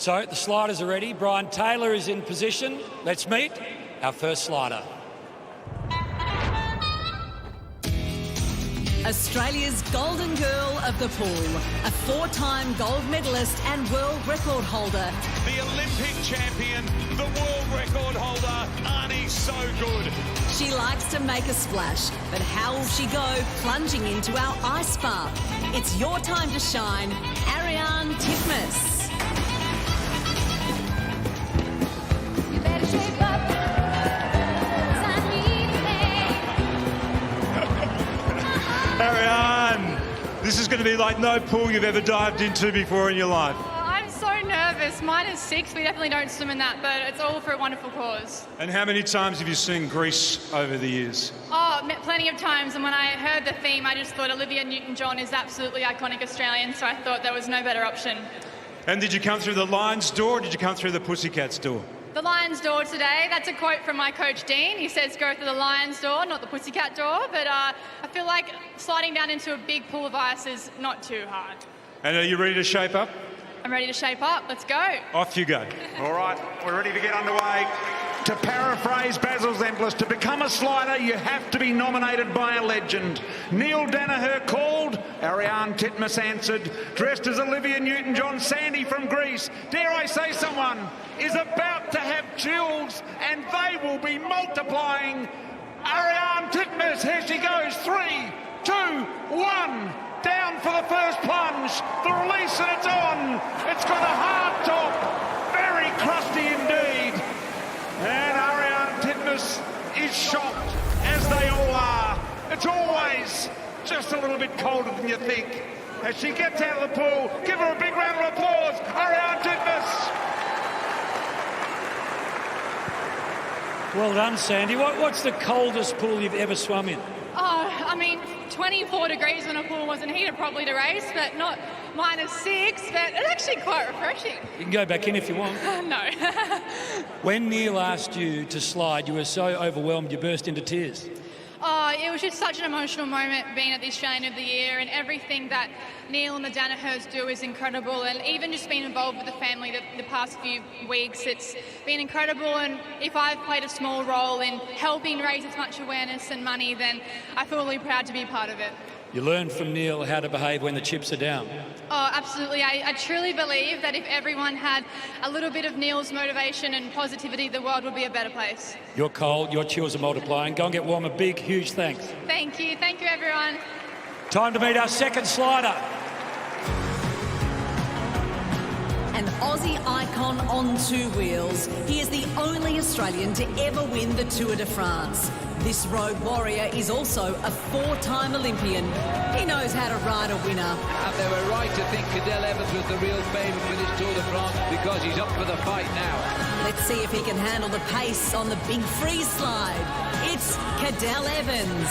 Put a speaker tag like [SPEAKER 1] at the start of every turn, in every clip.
[SPEAKER 1] So the sliders are ready. Brian Taylor is in position. Let's meet our first slider.
[SPEAKER 2] Australia's golden girl of the pool, a four-time gold medalist and world record holder.
[SPEAKER 3] The Olympic champion, the world record holder, Arnie's so good.
[SPEAKER 2] She likes to make a splash, but how will she go plunging into our ice bath? It's your time to shine, Ariarne Titmus.
[SPEAKER 4] You better shape up.
[SPEAKER 5] Ariarne, this is going to be like no pool you've ever dived into before in your life.
[SPEAKER 6] Oh, I'm so nervous. -6. We definitely don't swim in that, but it's all for a wonderful cause.
[SPEAKER 5] And how many times have you seen Greece over the years?
[SPEAKER 6] Oh, plenty of times. And when I heard the theme, I just thought Olivia Newton-John is absolutely iconic Australian, so I thought there was no better option.
[SPEAKER 5] And did you come through the Lions door or did you come through the Pussycats door?
[SPEAKER 6] The Lions door today, that's a quote from my coach Dean. He says go through the Lions door, not the Pussycat door. But I feel like sliding down into a big pool of ice is not too hard.
[SPEAKER 5] And are you ready to shape up?
[SPEAKER 6] I'm ready to shape up. Let's go.
[SPEAKER 5] Off you go.
[SPEAKER 7] All right, we're ready to get underway. To paraphrase Basil Zemplis, to become a slider, you have to be nominated by a legend. Neil Danaher called, Ariarne Titmus answered, dressed as Olivia Newton-John, Sandy from Greece. Dare I say someone is about to have chills, and they will be multiplying. Ariarne Titmus, here she goes. 3, 2, 1. Down for the first plunge. The release, and it's on. It's got a hard top. Very crusty indeed. And Ariarne Titmus is shocked, as they all are. It's always just a little bit colder than you think. As she gets out of the pool, give her a big round of applause. Ariarne Titmus.
[SPEAKER 1] Well done, Sandy. What's the coldest pool you've ever swum in?
[SPEAKER 6] Oh, I mean, 24 degrees when a pool wasn't heated probably to race, but not -6, but it's actually quite refreshing.
[SPEAKER 1] You can go back in if you want.
[SPEAKER 6] No.
[SPEAKER 1] When Neil asked you to slide, you were so overwhelmed you burst into tears.
[SPEAKER 6] Oh, it was just such an emotional moment being at the Australian of the Year, and everything that Neil and the Danahers do is incredible, and even just being involved with the family the past few weeks, it's been incredible. And if I've played a small role in helping raise as much awareness and money, then I feel really proud to be a part of it.
[SPEAKER 1] You learned from Neil how to behave when the chips are down.
[SPEAKER 6] Oh, absolutely. I truly believe that if everyone had a little bit of Neil's motivation and positivity, the world would be a better place.
[SPEAKER 1] You're cold, your chills are multiplying. Go and get warm. A big, huge thanks.
[SPEAKER 6] Thank you. Thank you, everyone.
[SPEAKER 1] Time to meet our second slider.
[SPEAKER 2] An Aussie icon on two wheels. He is the only Australian to ever win the Tour de France. This road warrior is also a four-time Olympian. He knows how to ride a winner.
[SPEAKER 8] And they were right to think Cadel Evans was the real favourite for this Tour de France because he's up for the fight now.
[SPEAKER 2] Let's see if he can handle the pace on the big free slide. It's Cadel Evans.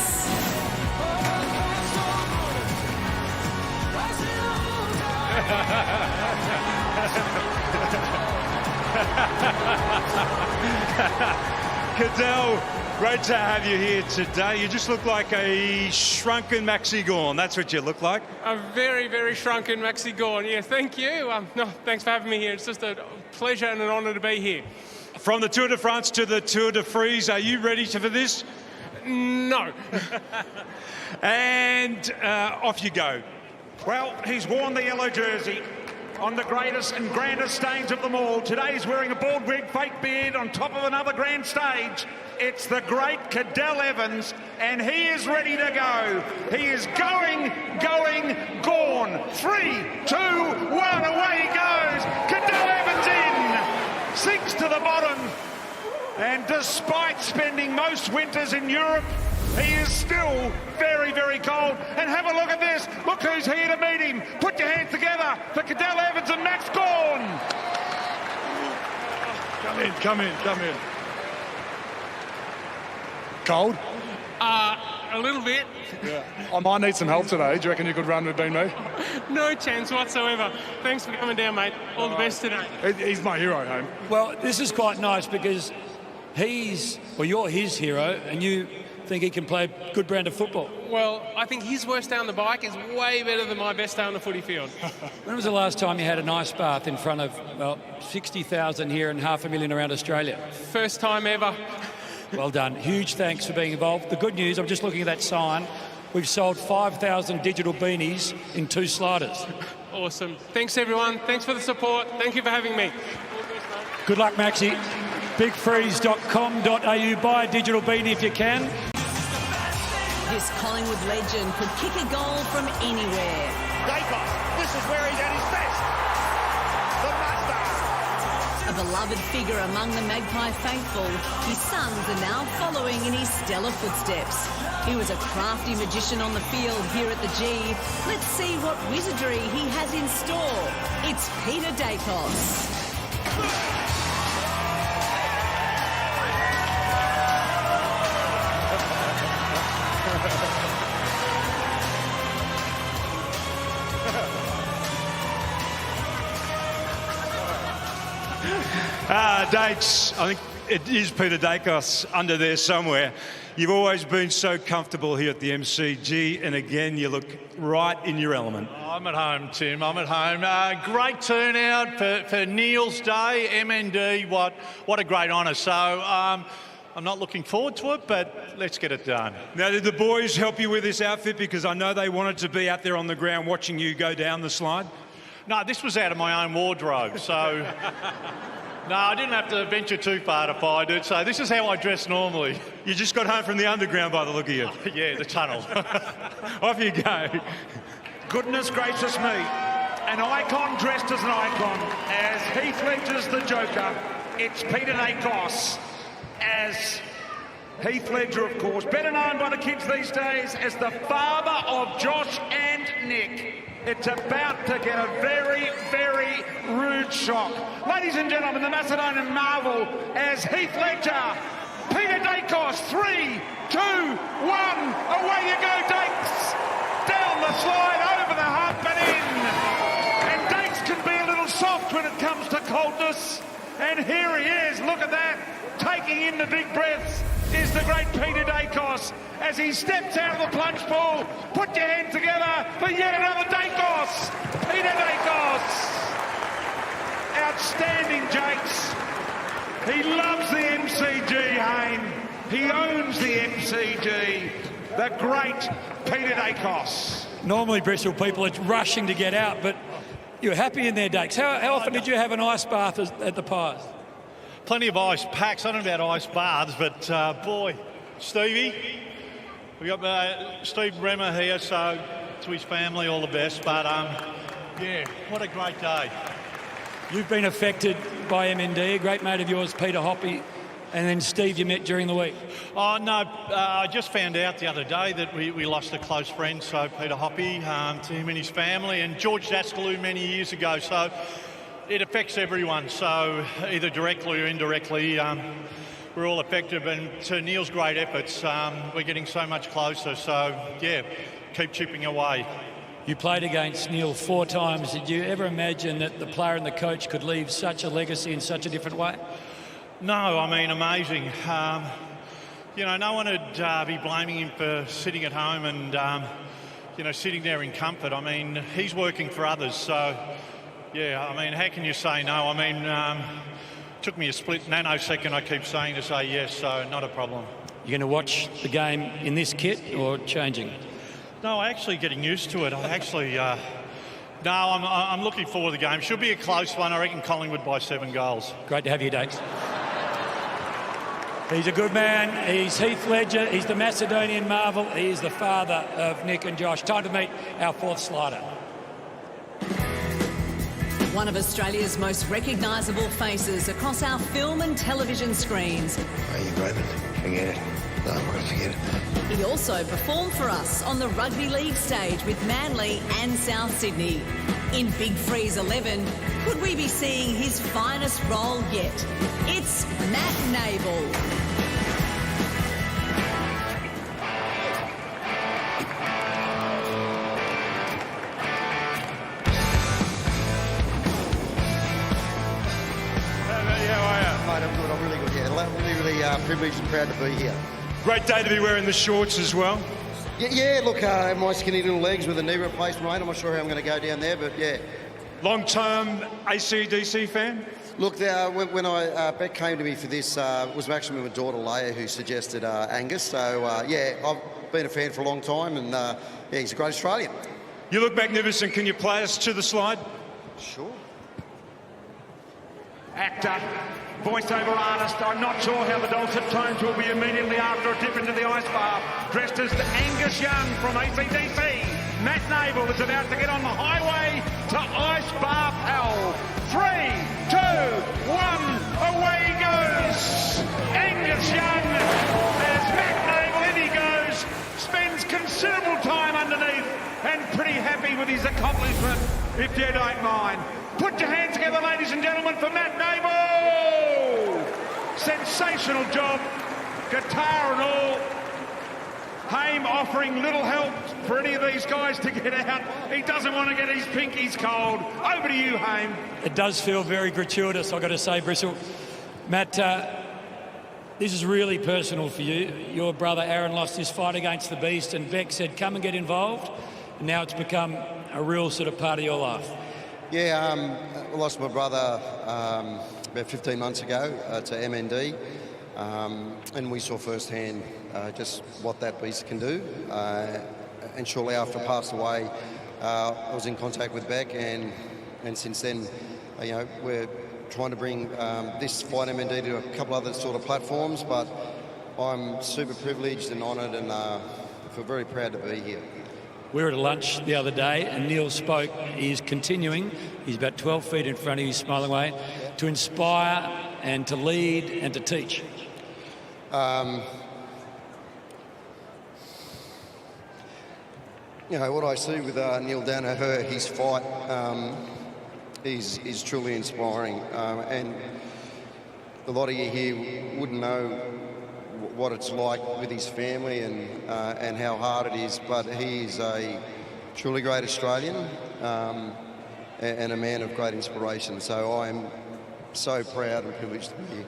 [SPEAKER 5] Cadel, great to have you here today. You just look like a shrunken Maxi Gorn. That's what you look like.
[SPEAKER 9] A very, very shrunken Maxi Gorn. Yeah, thank you. No, thanks for having me here. It's just a pleasure and an honour to be here.
[SPEAKER 5] From the Tour de France to the Tour de Frise, are you ready for this?
[SPEAKER 9] No.
[SPEAKER 5] And off you go.
[SPEAKER 7] Well, he's worn the yellow jersey on the greatest and grandest stage of them all. Today he's wearing a bald wig, fake beard on top of another grand stage. It's the great Cadel Evans, and he is ready to go. He is going, gone. 3, 2, 1, away he goes. Cadel Evans in, sinks to the bottom. And despite spending most winters in Europe, he is still very, very cold. And have a look at this. Look who's here to meet him. Put your hands together for Cadel Evans and Max Gorn.
[SPEAKER 10] Come in. Cold?
[SPEAKER 9] A little bit.
[SPEAKER 10] Yeah. I might need some help today. Do you reckon you could run with me?
[SPEAKER 9] No chance whatsoever. Thanks for coming down, mate. All the best today.
[SPEAKER 10] He's my hero, home.
[SPEAKER 1] Well, this is quite nice because you're his hero and you think he can play a good brand of football.
[SPEAKER 9] Well, I think his worst day on the bike is way better than my best day on the footy field.
[SPEAKER 1] When was the last time you had an ice bath in front of, well, 60,000 here and 500,000 around Australia?
[SPEAKER 9] First time ever.
[SPEAKER 1] Well done. Huge thanks for being involved. The good news, I'm just looking at that sign, we've sold 5,000 digital beanies in 2 sliders.
[SPEAKER 9] Awesome. Thanks, everyone. Thanks for the support. Thank you for having me.
[SPEAKER 1] Good luck, Maxi. Bigfreeze.com.au. Buy a digital beanie if you can.
[SPEAKER 2] This Collingwood legend could kick a goal from anywhere.
[SPEAKER 7] Daicos, this is where he's at his best. The Mustard.
[SPEAKER 2] A beloved figure among the Magpie faithful, his sons are now following in his stellar footsteps. He was a crafty magician on the field here at the G. Let's see what wizardry he has in store. It's Peter Daicos.
[SPEAKER 5] Dates, I think it is Peter Daicos under there somewhere. You've always been so comfortable here at the MCG, and again, you look right in your element.
[SPEAKER 11] I'm at home, Tim. I'm at home. Great turnout for Neil's Day, MND. What a great honour. So I'm not looking forward to it, but let's get it done.
[SPEAKER 5] Now, did the boys help you with this outfit? Because I know they wanted to be out there on the ground watching you go down the slide.
[SPEAKER 11] No, this was out of my own wardrobe, so... No, I didn't have to venture too far to find it, so this is how I dress normally.
[SPEAKER 5] You just got home from the underground by the look of you.
[SPEAKER 11] Yeah, the tunnel.
[SPEAKER 5] Off you go.
[SPEAKER 7] Goodness gracious me. An icon dressed as an icon. As Heath Ledger's the Joker, it's Peter Daicos as Heath Ledger, of course, better known by the kids these days as the father of Josh and Nick. It's about to get a very, very rude shock. Ladies and gentlemen, the Macedonian marvel as Heath Ledger, Peter Daicos, 3, 2, 1, away you go, Daicos. Down the slide, over the hump and in. And Daicos can be a little soft when it comes to coldness. And here he is, look at that, taking in the big breaths is the great Peter Daicos as he steps out of the plunge pool. Put your hands together for yet another Daicos. Peter Daicos. Outstanding, Jakes. He loves the MCG, Hayne. He owns the MCG. The great Peter Daicos.
[SPEAKER 1] Normally, Bristol people are rushing to get out, but you're happy in there, Daicos. How often did you have an ice bath at the Pies?
[SPEAKER 11] Plenty of ice packs. I don't know about ice baths, but boy, Stevie, we got Steve Bremer here, so to his family, all the best. But yeah, what a great day.
[SPEAKER 1] You've been affected by MND, a great mate of yours, Peter Hoppy, and then Steve you met during the week.
[SPEAKER 11] Oh, no, I just found out the other day that we lost a close friend, so Peter Hoppy, to him and his family, and George Daskaloo many years ago, so it affects everyone, so either directly or indirectly, we're all affected, and to Neil's great efforts, we're getting so much closer, so yeah, keep chipping away.
[SPEAKER 1] You played against Neil 4 times. Did you ever imagine that the player and the coach could leave such a legacy in such a different way?
[SPEAKER 11] No, I mean, amazing. You know, no one would be blaming him for sitting at home and, you know, sitting there in comfort. I mean, he's working for others, so, yeah, I mean, how can you say no? I mean, took me a split nanosecond, I keep saying, to say yes, so not a problem.
[SPEAKER 1] You're going to watch the game in this kit or changing?
[SPEAKER 11] No, actually getting used to it. I actually, no, I'm looking forward to the game. Should be a close one. I reckon Collingwood by 7 goals.
[SPEAKER 1] Great to have you, Daicos. He's a good man. He's Heath Ledger. He's the Macedonian marvel. He's the father of Nick and Josh. Time to meet our 4th slider.
[SPEAKER 2] One of Australia's most recognisable faces across our film and television screens.
[SPEAKER 12] Are you Raymond? Forget it. No, I'm going to forget it.
[SPEAKER 2] He also performed for us on the Rugby League stage with Manly and South Sydney. In Big Freeze 11, could we be seeing his finest role yet? It's Matt Nable.
[SPEAKER 12] Really privileged and proud to be here.
[SPEAKER 5] Great day to be wearing the shorts as well.
[SPEAKER 12] Yeah, look, my skinny little legs with a knee replacement, mate. I'm not sure how I'm going to go down there, but yeah.
[SPEAKER 5] Long-term AC/DC fan?
[SPEAKER 12] Look, when Beck came to me for this, it was actually my daughter Leia who suggested Angus. So, yeah, I've been a fan for a long time, and yeah, he's a great Australian.
[SPEAKER 5] You look magnificent. Can you play us to the slide?
[SPEAKER 12] Sure.
[SPEAKER 7] Actor, voiceover artist, I'm not sure how the dulcet tones will be immediately after a dip into the ice bath. Dressed as Angus Young from AC/DC, Matt Nable is about to get on the highway to ice bath hell. 3, 2, 1, away he goes. Angus Young, there's Matt Nable, in he goes. Spends considerable time underneath and pretty happy with his accomplishment, if you don't mind. Put your hands together, ladies and gentlemen, for Matt Nable. Sensational job, guitar and all. Haim offering little help for any of these guys to get out. He doesn't want to get his pinkies cold. Over to you, Haim.
[SPEAKER 1] It does feel very gratuitous, I've got to say, Bristle. Matt, this is really personal for you. Your brother Aaron lost his fight against the Beast, and Beck said, come and get involved. And now it's become a real sort of part of your life.
[SPEAKER 12] Yeah, I lost my brother about 15 months ago to MND, and we saw firsthand just what that beast can do. And shortly after I passed away, I was in contact with Beck, and since then, you know, we're trying to bring this Fight MND to a couple other sort of platforms, but I'm super privileged and honoured, and I feel very proud to be here.
[SPEAKER 1] We were at a lunch the other day and Neil spoke. He's continuing. He's about 12 feet in front of you, smiling away, to inspire and to lead and to teach.
[SPEAKER 12] You know, what I see with Neil Danaher, his fight is truly inspiring. And a lot of you here wouldn't know what it's like with his family and how hard it is, but he is a truly great Australian and a man of great inspiration. So I am so proud and privileged to be here.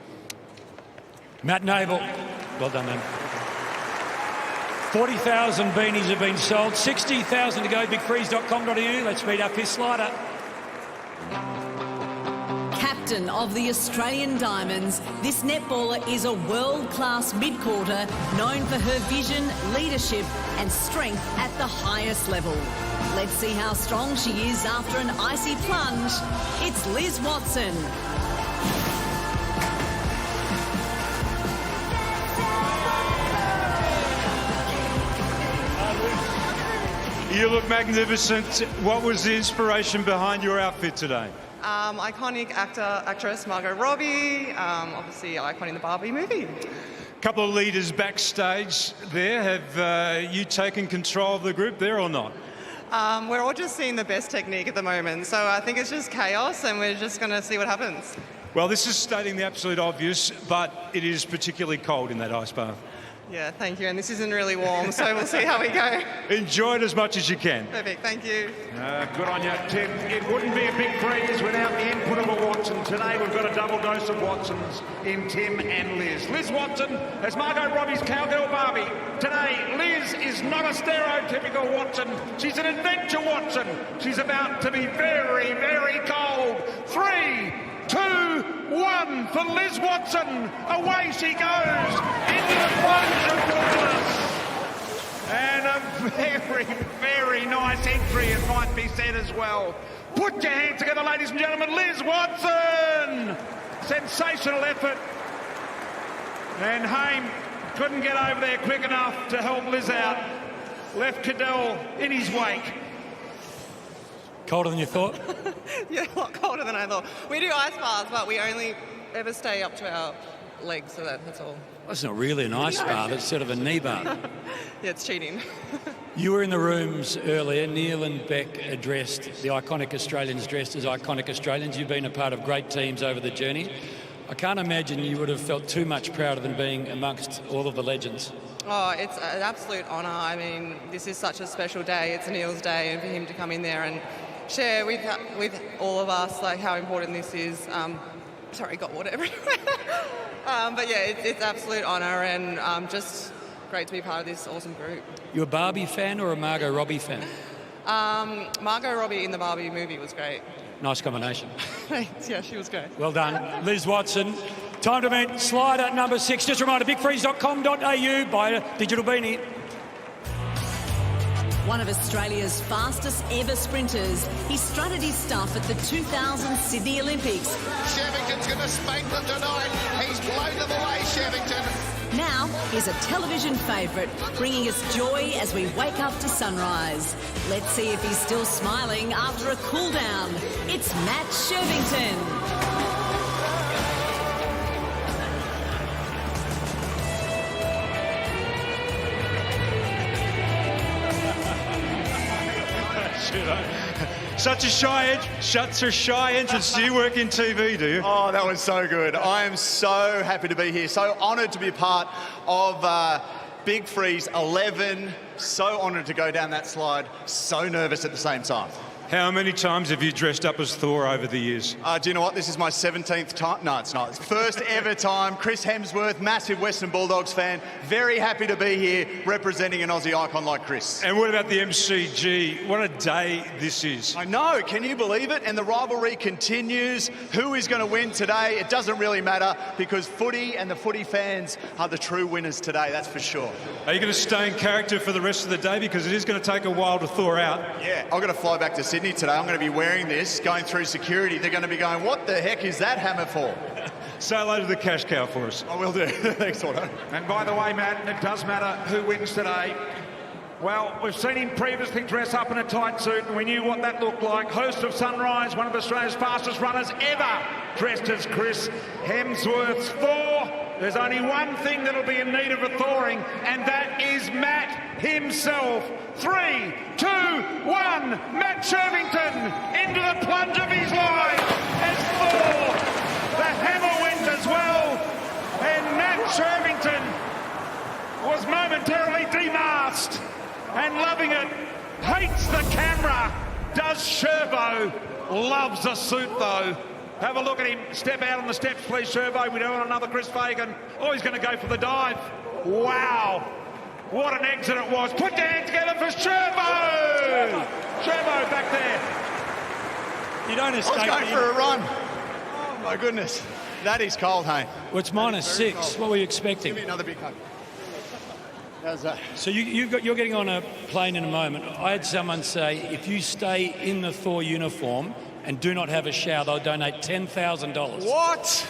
[SPEAKER 1] Matt Nable, well done, man. 40,000 beanies have been sold, 60,000 to go, bigfreeze.com.au. Let's meet up his slider.
[SPEAKER 2] Captain of the Australian Diamonds, this netballer is a world-class mid-quarter known for her vision, leadership and strength at the highest level. Let's see how strong she is after an icy plunge. It's Liz Watson.
[SPEAKER 5] You look magnificent. What was the inspiration behind your outfit today?
[SPEAKER 13] Iconic actress Margot Robbie, obviously icon in the Barbie movie.
[SPEAKER 5] A couple of leaders backstage there. Have you taken control of the group there or not?
[SPEAKER 13] We're all just seeing the best technique at the moment, so I think it's just chaos and we're just going to see what happens.
[SPEAKER 5] Well, this is stating the absolute obvious, but it is particularly cold in that ice bath.
[SPEAKER 13] Yeah, thank you, and this isn't really warm, so we'll see how we go.
[SPEAKER 5] Enjoy it as much as you can.
[SPEAKER 13] Perfect, thank you.
[SPEAKER 7] Good on you, Tim. It wouldn't be a big freeze without the input of a Watson. Today we've got a double dose of Watsons in Tim and Liz. Liz Watson as Margot Robbie's cowgirl Barbie. Today, Liz is not a stereotypical Watson. She's an adventure Watson. She's about to be very, very cold. 3, 2, 1 for Liz Watson. Away she goes into the plunge of wilderness. And a very, very nice entry, it might be said as well. Put your hands together, ladies and gentlemen. Liz Watson. Sensational effort. And Haim couldn't get over there quick enough to help Liz out. Left Cadel in his wake.
[SPEAKER 1] Colder than you thought?
[SPEAKER 13] Yeah, a lot colder than I thought. We do ice baths, but we only ever stay up to our legs, so that's all.
[SPEAKER 1] That's not really an ice bath, it's sort of a knee bath.
[SPEAKER 13] Yeah, it's cheating.
[SPEAKER 1] You were in the rooms earlier. Neil and Beck addressed the iconic Australians dressed as iconic Australians. You've been a part of great teams over the journey. I can't imagine you would have felt too much prouder than being amongst all of the legends.
[SPEAKER 13] Oh, it's an absolute honour. I mean, this is such a special day. It's Neil's day, and for him to come in there and share with all of us like how important this is. Sorry, got water everywhere. But yeah, it's absolute honour and just great to be part of this awesome group.
[SPEAKER 1] You a Barbie fan or a Margot Robbie fan?
[SPEAKER 13] Margot Robbie in the Barbie movie was great.
[SPEAKER 1] Nice combination.
[SPEAKER 13] Thanks. Yeah, she was great.
[SPEAKER 1] Well done. Liz Watson. Time to meet slider number 6. Just a reminder, bigfreeze.com.au. Buy a digital beanie.
[SPEAKER 2] One of Australia's fastest ever sprinters, he strutted his stuff at the 2000 Sydney Olympics.
[SPEAKER 14] Shirvington's going to spank them tonight. He's blown them away, Shirvington.
[SPEAKER 2] Now he's a television favourite, bringing us joy as we wake up to sunrise. Let's see if he's still smiling after a cool down. It's Matt Shirvington.
[SPEAKER 5] Such a shy entrance. Do you work in TV, do you?
[SPEAKER 15] Oh, that was so good. I am so happy to be here. So honoured to be part of Big Freeze 11. So honoured to go down that slide. So nervous at the same time.
[SPEAKER 5] How many times have you dressed up as Thor over the years?
[SPEAKER 15] Do you know what? This is my 17th time. No, it's not. It's first ever time. Chris Hemsworth, massive Western Bulldogs fan. Very happy to be here representing an Aussie icon like Chris.
[SPEAKER 5] And what about the MCG? What a day this is.
[SPEAKER 15] I know. Can you believe it? And the rivalry continues. Who is going to win today? It doesn't really matter because footy and the footy fans are the true winners today, that's for sure.
[SPEAKER 5] Are you going to stay in character for the rest of the day? Because it is going to take a while to thaw out.
[SPEAKER 15] Yeah, I've got to fly back to Sydney today. I'm going to be wearing this, going through security. They're going to be going, what the heck is that hammer for?
[SPEAKER 5] Say hello to the cash cow for us.
[SPEAKER 15] I will do. Thanks, Otto.
[SPEAKER 7] And by the way, Matt, it does matter who wins today. Well, we've seen him previously dress up in a tight suit, and we knew what that looked like. Host of Sunrise, one of Australia's fastest runners ever, dressed as Chris Hemsworth's Thor. There's only one thing that'll be in need of a thawing, and that is Matt himself. 3, 2, 1, Matt Shirvington into the plunge of his life as Thor. The hammer went as well, and Matt Shirvington was momentarily demasked and loving it. Hates the camera. Does Sherbo. Loves a suit though. Have a look at him. Step out on the steps, please, Sherbo. We don't want another Chris Fagan. Oh, he's going to go for the dive. Wow. What an exit it was. Put your hands together for Sherbo. Sherbo back there.
[SPEAKER 1] You don't escape.
[SPEAKER 15] I was going for a run. Oh, my goodness. That is cold, hey?
[SPEAKER 1] Well, it's -6.
[SPEAKER 15] Cold.
[SPEAKER 1] What were you expecting?
[SPEAKER 15] Give me another big hug. How's that?
[SPEAKER 1] So you're getting on a plane in a moment. I had someone say, if you stay in the Thor uniform and do not have a shower, they'll donate $10,000.
[SPEAKER 15] What?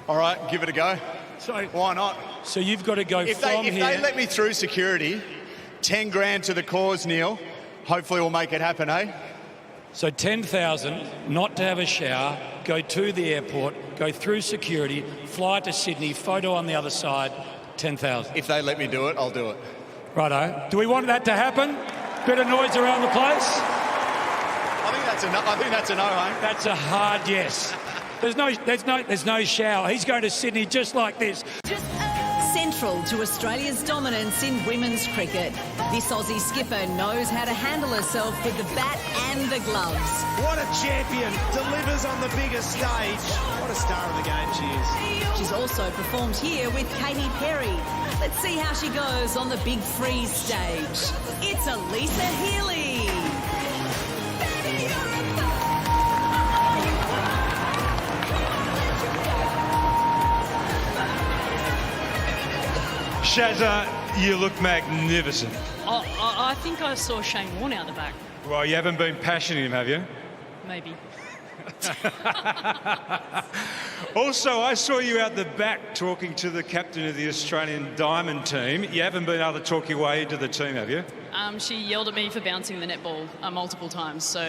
[SPEAKER 15] All right, give it a go.
[SPEAKER 1] So
[SPEAKER 15] why not?
[SPEAKER 1] So you've got to go
[SPEAKER 15] if
[SPEAKER 1] from
[SPEAKER 15] they
[SPEAKER 1] here.
[SPEAKER 15] If they let me through security, 10 grand to the cause, Neil. Hopefully we'll make it happen, eh?
[SPEAKER 1] So 10,000, not to have a shower, go to the airport, go through security, fly to Sydney, photo on the other side, 10,000.
[SPEAKER 15] If they let me do it, I'll do it.
[SPEAKER 1] Righto. Do we want that to happen? Bit of noise around the place?
[SPEAKER 15] I think that's a no. I think that's a no, eh?
[SPEAKER 1] That's a hard yes. There's no shower. He's going to Sydney just like this.
[SPEAKER 2] Central to Australia's dominance in women's cricket, this Aussie skipper knows how to handle herself with the bat and the gloves.
[SPEAKER 16] What a champion, delivers on the biggest stage. What a star of the game she is.
[SPEAKER 2] She's also performed here with Katy Perry. Let's see how she goes on the Big Freeze stage. It's Alyssa Healy.
[SPEAKER 5] Shazza, you look magnificent.
[SPEAKER 17] I think I saw Shane Warne out the back.
[SPEAKER 5] Well, you haven't been passioning him, have you?
[SPEAKER 17] Maybe.
[SPEAKER 5] Also, I saw you out the back talking to the captain of the Australian Diamond team. You haven't been able to talk your way into the team, have you?
[SPEAKER 17] She yelled at me for bouncing the netball multiple times, so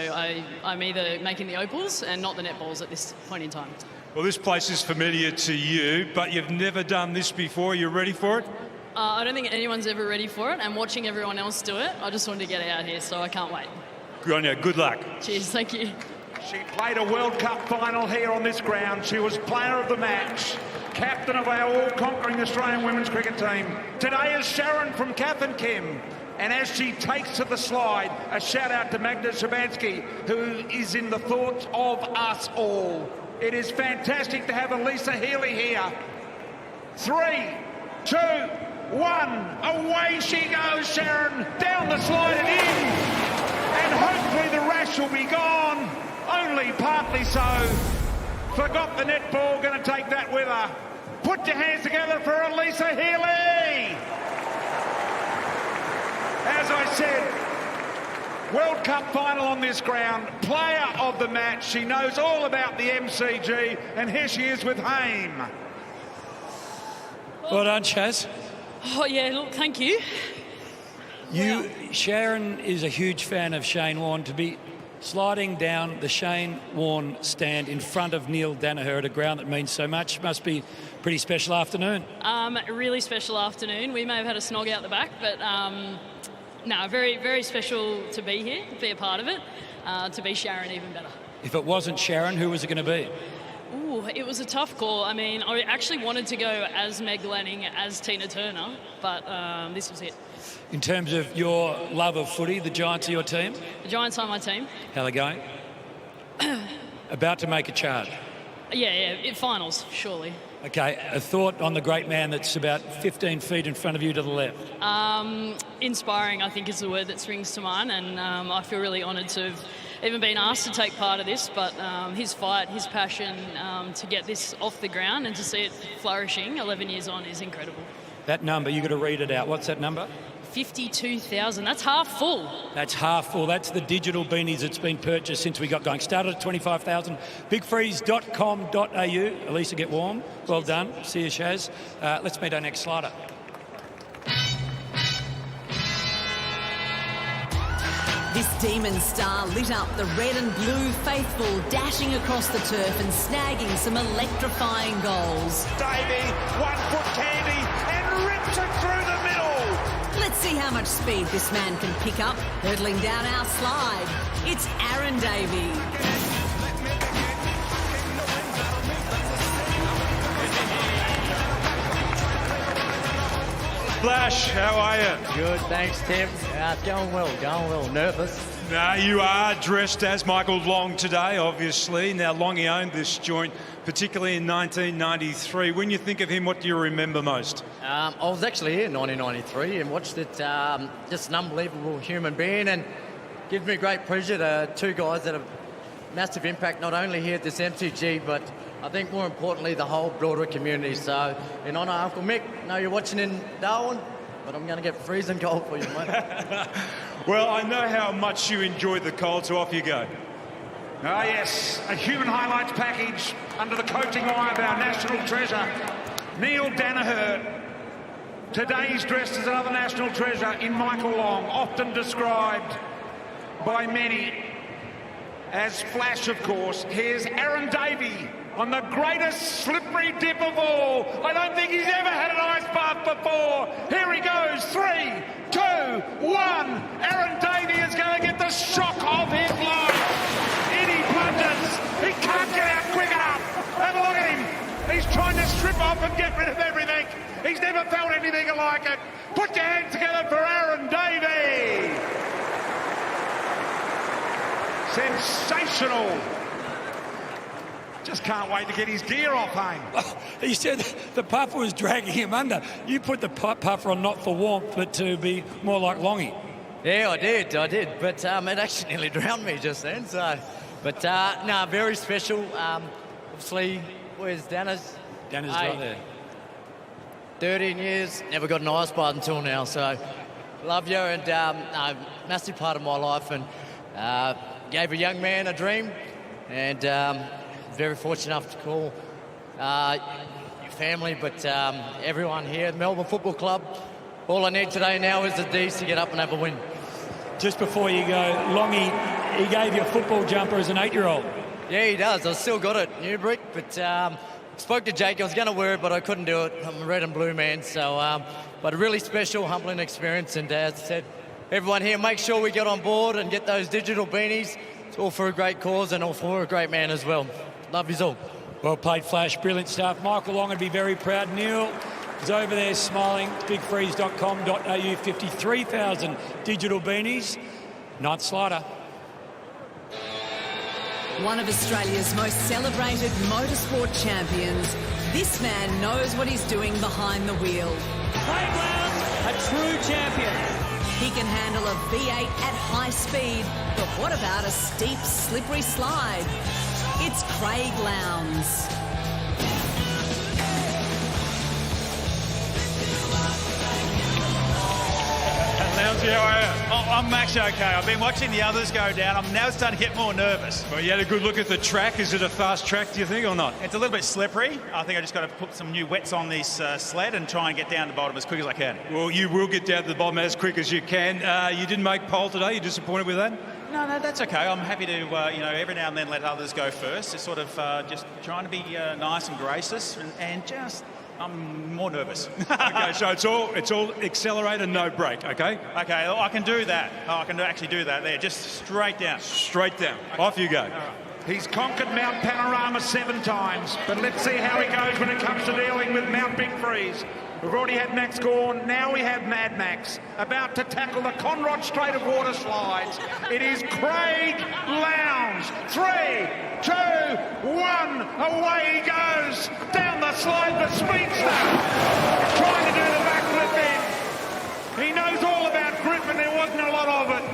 [SPEAKER 17] I'm either making the opals and not the netballs at this point in time.
[SPEAKER 5] Well, this place is familiar to you, but you've never done this before. Are you ready for it?
[SPEAKER 17] I don't think anyone's ever ready for it, and watching everyone else do it, I just wanted to get it out here, so I can't wait.
[SPEAKER 5] Good on you. Good luck.
[SPEAKER 17] Cheers, thank you.
[SPEAKER 7] She played a World Cup final here on this ground. She was player of the match, captain of our all-conquering Australian women's cricket team. Today is Sharon from Kath and Kim. And as she takes to the slide, a shout-out to Magda Szubanski, who is in the thoughts of us all. It is fantastic to have Alyssa Healy here. 3, 2, one. Away she goes, Sharon. Down the slide and in. And hopefully the rash will be gone. Only partly so. Forgot the netball. Going to take that with her. Put your hands together for Alyssa Healy. As I said, World Cup final on this ground. Player of the match. She knows all about the MCG. And here she is with Haim.
[SPEAKER 1] Well done, Shaz.
[SPEAKER 17] Oh, yeah, look, thank you.
[SPEAKER 1] Sharon is a huge fan of Shane Warne. To be sliding down the Shane Warne stand in front of Neil Danaher at a ground that means so much must be a pretty special afternoon.
[SPEAKER 17] A really special afternoon. We may have had a snog out the back, but no, very, very special to be here, be a part of it. To be Sharon, even better.
[SPEAKER 1] If it wasn't Sharon, who was it going to be?
[SPEAKER 17] Ooh, it was a tough call. I mean, I actually wanted to go as Meg Lanning, as Tina Turner, but this was it.
[SPEAKER 1] In terms of your love of footy, the Giants are your team?
[SPEAKER 17] The Giants are my team.
[SPEAKER 1] How are they going? About to make a charge.
[SPEAKER 17] Yeah, finals, surely.
[SPEAKER 1] Okay, a thought on the great man that's about 15 feet in front of you to the left.
[SPEAKER 17] Inspiring, I think, is the word that springs to mind, and I feel really honoured to have even been asked to take part of this, but his fight, his passion to get this off the ground and to see it flourishing 11 years on is incredible.
[SPEAKER 1] That number, you've got to read it out. What's that number?
[SPEAKER 17] 52,000. That's half full.
[SPEAKER 1] That's half full. That's the digital beanies that's been purchased since we got going. Started at 25,000. Bigfreeze.com.au. Alyssa, get warm. Well done. See you, Shaz. Let's meet our next slider.
[SPEAKER 2] This Demon star lit up the red and blue faithful, dashing across the turf and snagging some electrifying goals.
[SPEAKER 7] Davey, 1 foot candy, and rips it through the middle.
[SPEAKER 2] Let's see how much speed this man can pick up, hurtling down our slide. It's Aaron Davey.
[SPEAKER 5] Flash, how are you?
[SPEAKER 18] Good, thanks, Tim. Going well. Nervous.
[SPEAKER 5] No, you are dressed as Michael Long today, obviously. Now, Longy owned this joint, particularly in 1993. When you think of him, what do you remember most?
[SPEAKER 18] I was actually here in 1993 and watched it. Just an unbelievable human being, and gives me great pleasure to two guys that have massive impact not only here at this MCG, but I think more importantly the whole broader community. So in honour of Uncle Mick, I know you're watching in Darwin, but I'm going to get freezing cold for you, mate.
[SPEAKER 5] Well, I know how much you enjoyed the cold, so off you go.
[SPEAKER 7] Ah, yes, a human highlights package under the coaching eye of our national treasure, Neil Danaher. Today he's dressed as another national treasure in Michael Long, often described by many as Flash, of course. Here's Aaron Davey on the greatest slippery dip of all. I don't think he's ever had an ice bath before. Here he goes, 3, 2, 1. Aaron Davey is going to get the shock of his life. In he plunges. He can't get out quick enough. Have a look at him. He's trying to strip off and get rid of everything. He's never felt anything like it. Put your hands together for Aaron Davey. Sensational. Just can't wait to get his gear off, Hayne.
[SPEAKER 1] He said the puffer was dragging him under. You put the puffer on not for warmth, but to be more like Longy.
[SPEAKER 18] Yeah, I did. But it actually nearly drowned me just then. So, but no, very special. Obviously, where's Dana's?
[SPEAKER 1] Dana's right there.
[SPEAKER 18] 13 years, never got an ice bath until now. So, love you, and massive part of my life, and gave a young man a dream, and very fortunate enough to call your family, but everyone here at Melbourne Football Club. All I need today now is the D's to get up and have a win.
[SPEAKER 1] Just before you go, Longy, he gave you a football jumper as an 8-year-old.
[SPEAKER 18] Yeah, he does. I still got it, new brick, but spoke to Jake. I was going to wear it, but I couldn't do it. I'm a red and blue man, so but a really special, humbling experience. And as I said, everyone here, make sure we get on board and get those digital beanies. It's all for a great cause and all for a great man as well. Love yous all.
[SPEAKER 1] Well played, Flash. Brilliant stuff. Michael Long would be very proud. Neil is over there smiling. Bigfreeze.com.au, 53,000 digital beanies. Ninth slider.
[SPEAKER 2] One of Australia's most celebrated motorsport champions, this man knows what he's doing behind the wheel.
[SPEAKER 19] Craig Lowndes, a true champion.
[SPEAKER 2] He can handle a V8 at high speed, but what about a steep, slippery slide? It's Craig Lowndes.
[SPEAKER 20] Lowndesy, how are you? I'm actually okay. I've been watching the others go down. I'm now starting to get more nervous.
[SPEAKER 5] Well, you had a good look at the track. Is it a fast track, do you think, or not?
[SPEAKER 20] It's a little bit slippery. I think I just got to put some new wets on this sled and try and get down to the bottom as quick as I can.
[SPEAKER 5] Well, you will get down to the bottom as quick as you can. You didn't make pole today. You disappointed with that?
[SPEAKER 20] No, that's okay. I'm happy to, every now and then let others go first. It's sort of just trying to be nice and gracious and just... I'm more nervous.
[SPEAKER 5] Okay, so it's all accelerator, no brake, okay?
[SPEAKER 20] Okay, I can do that. I can actually do that there. Just straight down.
[SPEAKER 5] Straight down. Okay. Off you go.
[SPEAKER 7] He's conquered Mount Panorama 7 times, but let's see how he goes when it comes to dealing with Mount Big Freeze. We've already had Max Gorn, now we have Mad Max, about to tackle the Conrod Strait of Water slides. It is Craig Lowndes. 3, 2, 1, away he goes. Down the slide, the speedster. He's trying to do the backflip in. He knows all about grip and there wasn't a lot of it.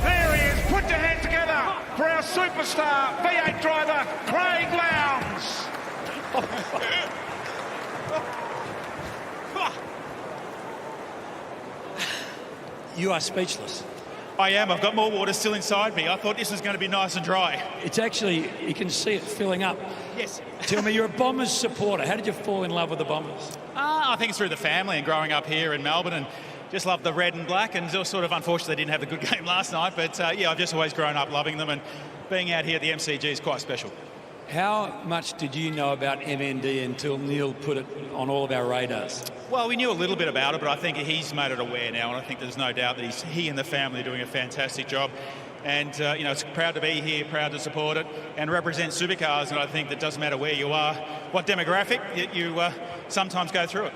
[SPEAKER 7] There he is, put your hands together for our superstar V8 driver, Craig Lowndes.
[SPEAKER 1] You are speechless.
[SPEAKER 20] I am. I've got more water still inside me. I thought this was going to be nice and dry.
[SPEAKER 1] It's actually, you can see it filling up.
[SPEAKER 20] Yes.
[SPEAKER 1] Tell me, you're a Bombers supporter. How did you fall in love with the Bombers?
[SPEAKER 20] I think it's through the family and growing up here in Melbourne and just love the red and black. And it was sort of unfortunate they didn't have a good game last night. But, I've just always grown up loving them. And being out here at the MCG is quite special.
[SPEAKER 1] How much did you know about MND until Neil put it on all of our radars?
[SPEAKER 20] Well, we knew a little bit about it, but I think he's made it aware now, and I think there's no doubt that he and the family are doing a fantastic job. And, it's proud to be here, proud to support it, and represent supercars, and I think that doesn't matter where you are, what demographic, you sometimes go through it.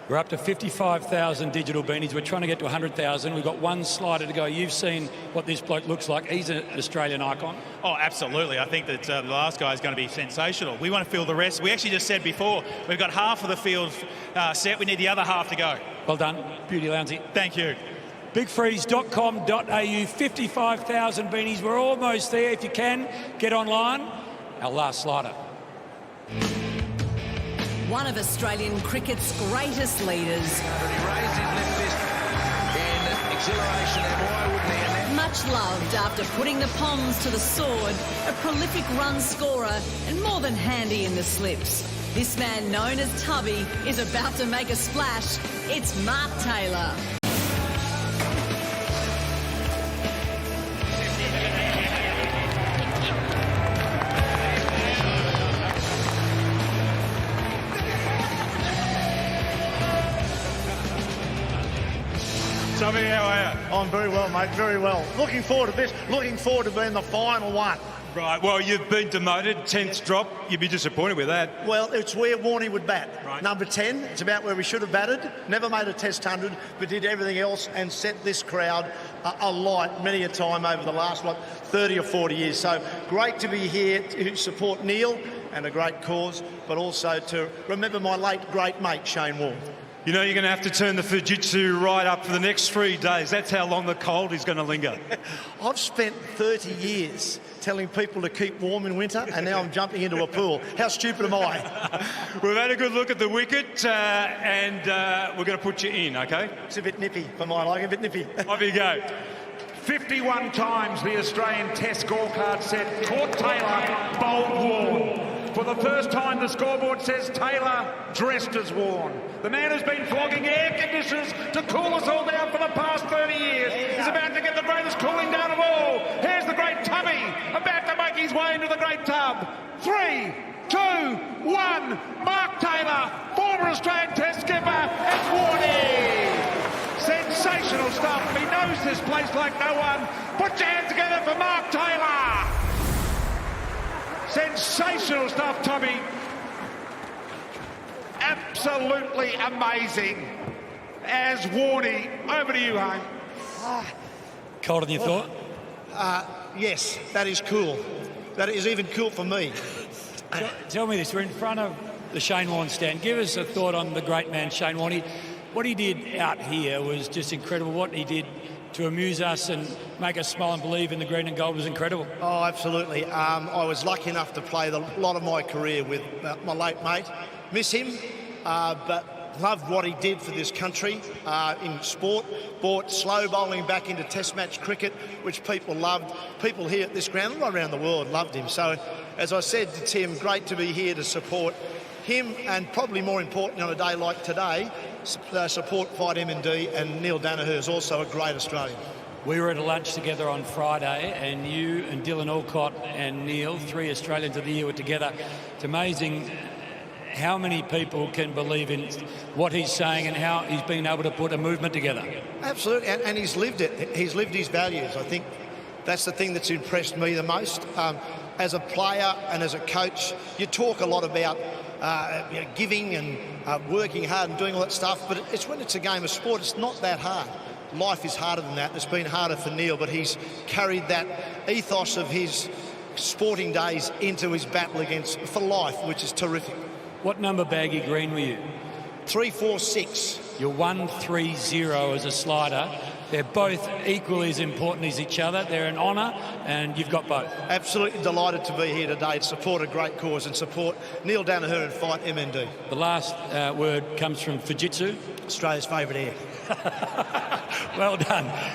[SPEAKER 1] We're up to 55,000 digital beanies. We're trying to get to 100,000. We've got one slider to go. You've seen what this bloke looks like. He's an Australian icon.
[SPEAKER 20] Oh, absolutely. I think that the last guy is going to be sensational. We want to fill the rest. We actually just said before, we've got half of the field set. We need the other half to go.
[SPEAKER 1] Well done. Beauty, Lowndesy.
[SPEAKER 20] Thank you.
[SPEAKER 1] Bigfreeze.com.au, 55,000 beanies. We're almost there. If you can, get online. Our last slider.
[SPEAKER 2] One of Australian cricket's greatest leaders.
[SPEAKER 8] But he raised his left fist in exhilaration, and why wouldn't he?
[SPEAKER 2] Much loved after putting the Poms to the sword, a prolific run scorer and more than handy in the slips. This man known as Tubby is about to make a splash. It's Mark Taylor.
[SPEAKER 5] Tubby, how are you?
[SPEAKER 11] I'm very well, mate, very well. Looking forward to this, looking forward to being the final one.
[SPEAKER 5] Right, well, you've been demoted, 10th drop. You'd be disappointed with that.
[SPEAKER 11] Well, it's where Warney would bat.
[SPEAKER 5] Right.
[SPEAKER 11] Number 10, it's about where we should have batted. Never made a test 100, but did everything else and set this crowd alight many a time over the last, 30 or 40 years. So great to be here to support Neil and a great cause, but also to remember my late great mate, Shane Warne.
[SPEAKER 5] You know, you're going to have to turn the Fujitsu right up for the next 3 days. That's how long the cold is going to linger.
[SPEAKER 11] I've spent 30 years telling people to keep warm in winter, and now I'm jumping into a pool. How stupid am I?
[SPEAKER 5] We've had a good look at the wicket, and we're going to put you in, OK?
[SPEAKER 11] It's a bit nippy for my liking, a bit nippy.
[SPEAKER 5] Off you go.
[SPEAKER 7] 51 times the Australian Test scorecard said caught Taylor, bowled Warne. For the first time, the scoreboard says Taylor dressed as Warne. The man who's been flogging air conditioners to cool us all down for the past 30 years is about to get the greatest cooling down of all. Here's the great Tubby, about to make his way into the great tub. 3, 2, 1, Mark Taylor, former Australian Test skipper, it's Warney. Sensational stuff. He knows this place like no one. Put your hands together for Mark Taylor. Sensational stuff, Tubby. Absolutely amazing. As Warney, over to you, Hane.
[SPEAKER 1] Colder than you thought?
[SPEAKER 11] Yes, that is cool.
[SPEAKER 16] that is even cool for me.
[SPEAKER 1] Tell me this, we're in front of the Shane Warne stand. Give us a thought on the great man Shane Warne. What he did out here was just incredible. What he did to amuse us and make us smile and believe in the green and gold was incredible.
[SPEAKER 16] Oh, absolutely. I was lucky enough to play a lot of my career with my late mate. Miss him, but loved what he did for this country in sport. Brought slow bowling back into test match cricket, which people loved. People here at this ground, right around the world, loved him. So, as I said to Tim, great to be here to support him, and probably more important on a day like today, support Fight M&D, and Neil Danaher is also a great Australian.
[SPEAKER 1] We were at a lunch together on Friday, and you and Dylan Alcott and Neil, 3 Australians of the year, were together. It's amazing how many people can believe in what he's saying and how he's been able to put a movement together.
[SPEAKER 16] Absolutely, and he's lived it. He's lived his values. I think that's the thing that's impressed me the most. As a player and as a coach, you talk a lot about giving and working hard and doing all that stuff, but it's when it's a game of sport, it's not that hard. Life is harder than that. It's been harder for Neil, but he's carried that ethos of his sporting days into his battle for life, which is terrific.
[SPEAKER 1] What number baggy green were you?
[SPEAKER 16] 346.
[SPEAKER 1] You're 130 as a slider. They're both equally as important as each other. They're an honour, and you've got both.
[SPEAKER 16] Absolutely delighted to be here today to support a great cause and support Neil Danaher and Fight MND.
[SPEAKER 1] The last word comes from Fujitsu.
[SPEAKER 16] Australia's favourite air.
[SPEAKER 1] Well done.